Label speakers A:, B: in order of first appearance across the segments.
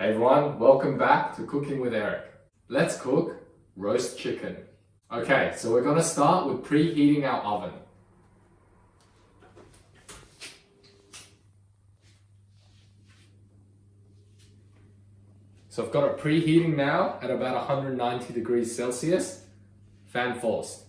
A: Hey everyone, welcome back to Cooking with Eric. Let's cook roast chicken. Okay, so we're gonna start with preheating our oven. So I've got it preheating now at about 190 degrees Celsius, fan forced.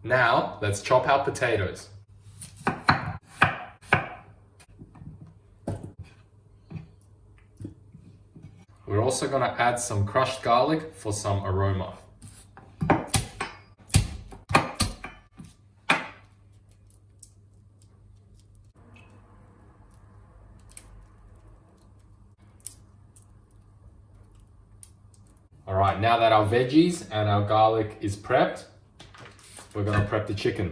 A: Now, let's chop our potatoes. We're also going to add some crushed garlic for some aroma. Alright, now that our veggies and our garlic is prepped, we're going to prep the chicken.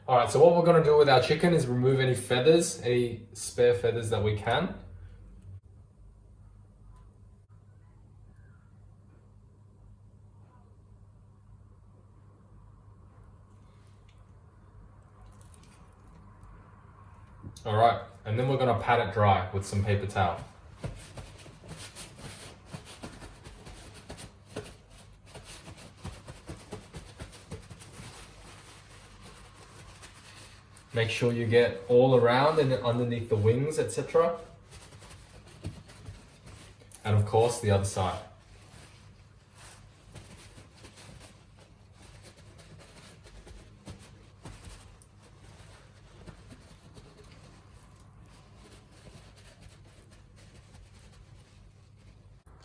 A: Alright, so what we're going to do with our chicken is remove any feathers, any spare feathers that we can. Alright, and then we're going to pat it dry with some paper towel. Make sure you get all around and underneath the wings, etc. And of course, the other side.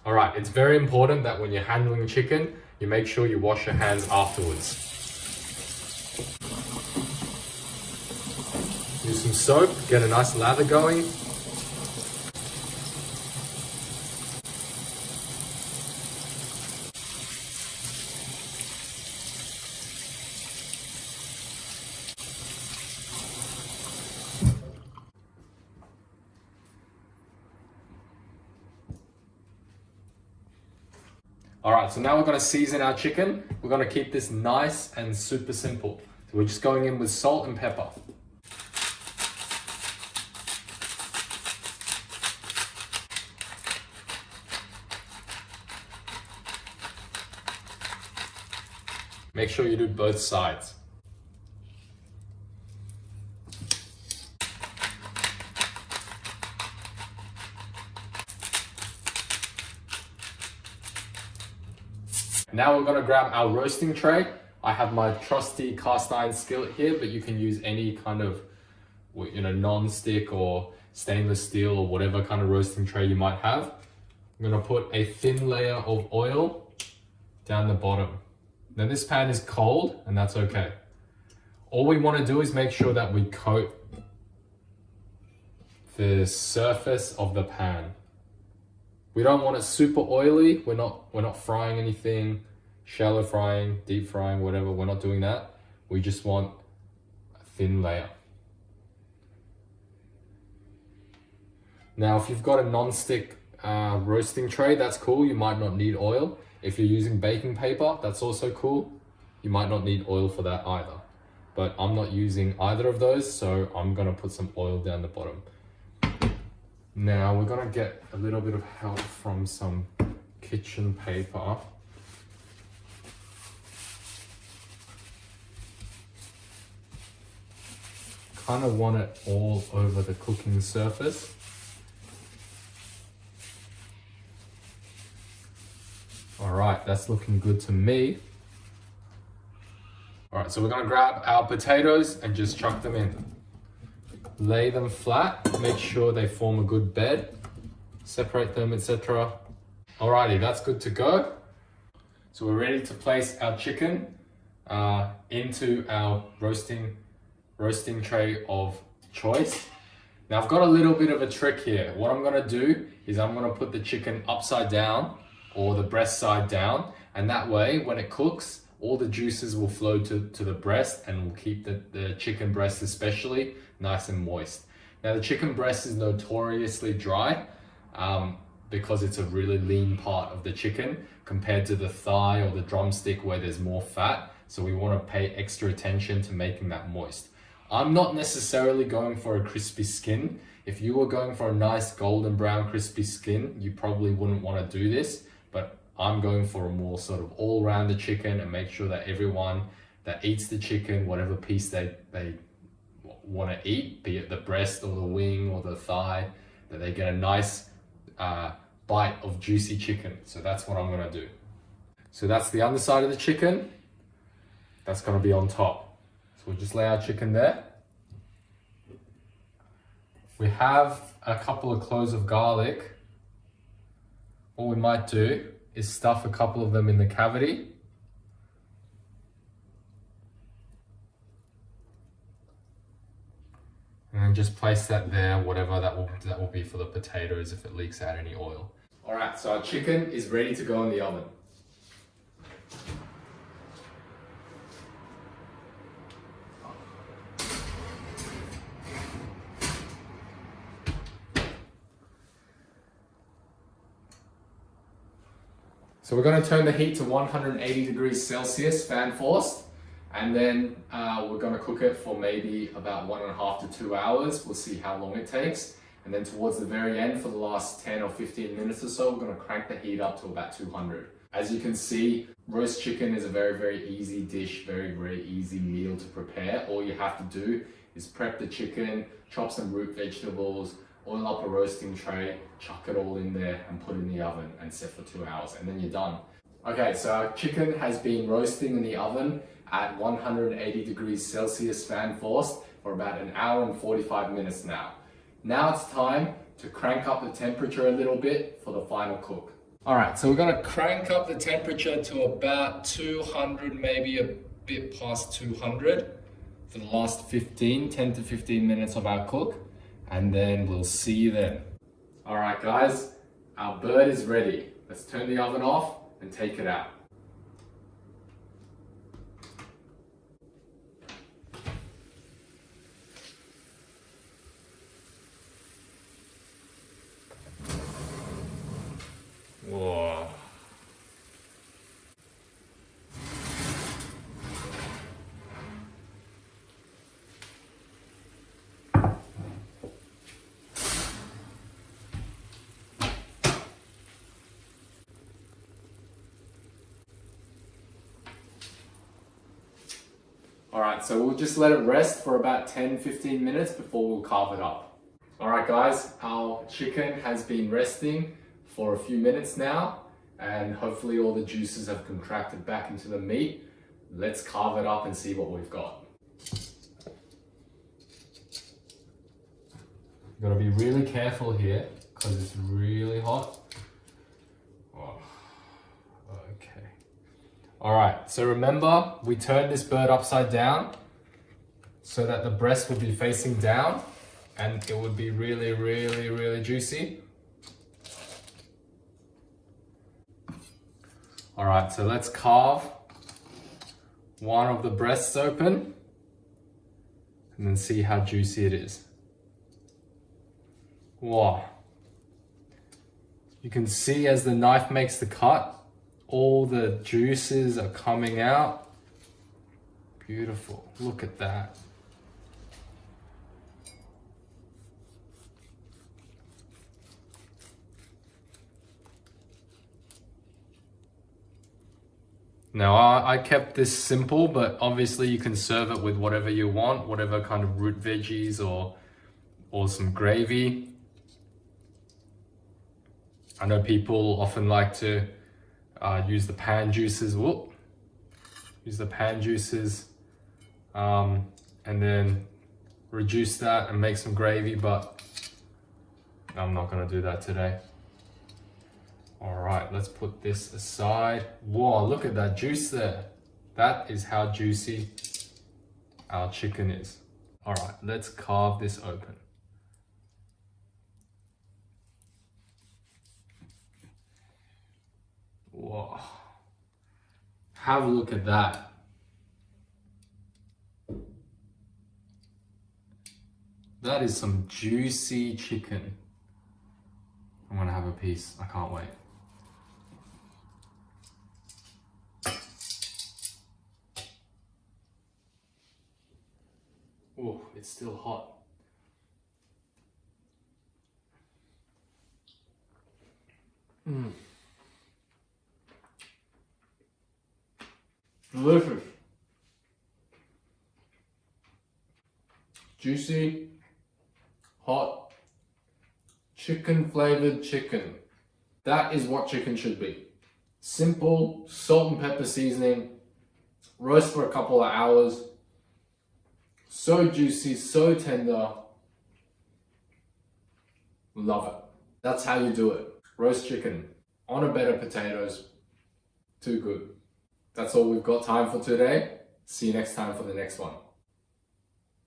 A: Alright, it's very important that when you're handling chicken, you make sure you wash your hands afterwards. Use some soap, get a nice lather going. Alright, so now we're going to season our chicken. We're going to keep this nice and super simple. So we're just going in with salt and pepper. Make sure you do both sides. Now we're going to grab our roasting tray. I have my trusty cast iron skillet here, but you can use any kind of, non-stick or stainless steel or whatever kind of roasting tray you might have. I'm going to put a thin layer of oil down the bottom. Now this pan is cold and that's okay. All we want to do is make sure that we coat the surface of the pan. We don't want it super oily. We're not frying anything, shallow frying, deep frying, whatever. We're not doing that. We just want a thin layer. Now, if you've got a non-stick roasting tray, that's cool. You might not need oil. If you're using baking paper, that's also cool. You might not need oil for that either. But I'm not using either of those, so I'm gonna put some oil down the bottom. Now we're gonna get a little bit of help from some kitchen paper. Kind of want it all over the cooking surface. All right, that's looking good to me. All right, so we're gonna grab our potatoes and just chuck them in. Lay them flat, make sure they form a good bed, separate them, etc. Alrighty, that's good to go. So we're ready to place our chicken into our roasting tray of choice. Now I've got a little bit of a trick here. What I'm gonna do is I'm gonna put the chicken upside down or the breast side down, and that way when it cooks, all the juices will flow to the breast and will keep the chicken breast especially nice and moist. Now the chicken breast is notoriously dry. because it's a really lean part of the chicken compared to the thigh or the drumstick where there's more fat. So we want to pay extra attention to making that moist. I'm not necessarily going for a crispy skin. If you were going for a nice golden brown crispy skin, you probably wouldn't want to do this, but I'm going for a more sort of all around the chicken and make sure that everyone that eats the chicken, whatever piece they want to eat, be it the breast or the wing or the thigh, that they get a nice bite of juicy chicken. So that's what I'm going to do. So that's the underside of the chicken. That's going to be on top. So we'll just lay our chicken there. We have a couple of cloves of garlic. What we might do is stuff a couple of them in the cavity. And then just place that there, whatever that will be for the potatoes if it leaks out any oil. All right, so our chicken is ready to go in the oven. So we're going to turn the heat to 180 degrees Celsius, fan forced, and then we're going to cook it for maybe about 1.5 to 2 hours. We'll see how long it takes. And then towards the very end, for the last 10 or 15 minutes or so, we're going to crank the heat up to about 200. As you can see, roast chicken is a very, very easy dish, very, very easy meal to prepare. All you have to do is prep the chicken, chop some root vegetables, oil up a roasting tray, chuck it all in there and put it in the oven and set for 2 hours, and then you're done. Okay, so our chicken has been roasting in the oven at 180 degrees Celsius fan forced for about 1 hour and 45 minutes now. Now it's time to crank up the temperature a little bit for the final cook. All right, so we're gonna crank up the temperature to about 200, maybe a bit past 200 for the last 10 to 15 minutes of our cook. And then we'll see you then. All right, guys, our bird is ready. Let's turn the oven off and take it out. Whoa. All right, so we'll just let it rest for about 10-15 minutes before we'll carve it up. All right, guys, our chicken has been resting for a few minutes now, and hopefully all the juices have contracted back into the meat. Let's carve it up and see what we've got. You've got to be really careful here because it's really hot. Oh, okay. All right, so remember, we turned this bird upside down so that the breast would be facing down and it would be really, really, really juicy. All right, so let's carve one of the breasts open and then see how juicy it is. Wow. You can see as the knife makes the cut, all the juices are coming out. Beautiful, look at that. Now I kept this simple, but obviously you can serve it with whatever you want, whatever kind of root veggies or some gravy. I know people often like to use the pan juices. Use the pan juices and then reduce that and make some gravy, but I'm not gonna do that today. All right, let's put this aside. Whoa, look at that juice there. That is how juicy our chicken is. All right, let's carve this open. Whoa, have a look at that. That is some juicy chicken. I'm gonna have a piece. I can't wait. Oh, it's still hot. Delicious. Juicy, hot, chicken flavored chicken. That is what chicken should be. Simple, salt and pepper seasoning, roast for a couple of hours. So juicy, so tender. Love it. That's how you do it. Roast chicken on a bed of potatoes. Too good. That's all we've got time for today. See you next time for the next one.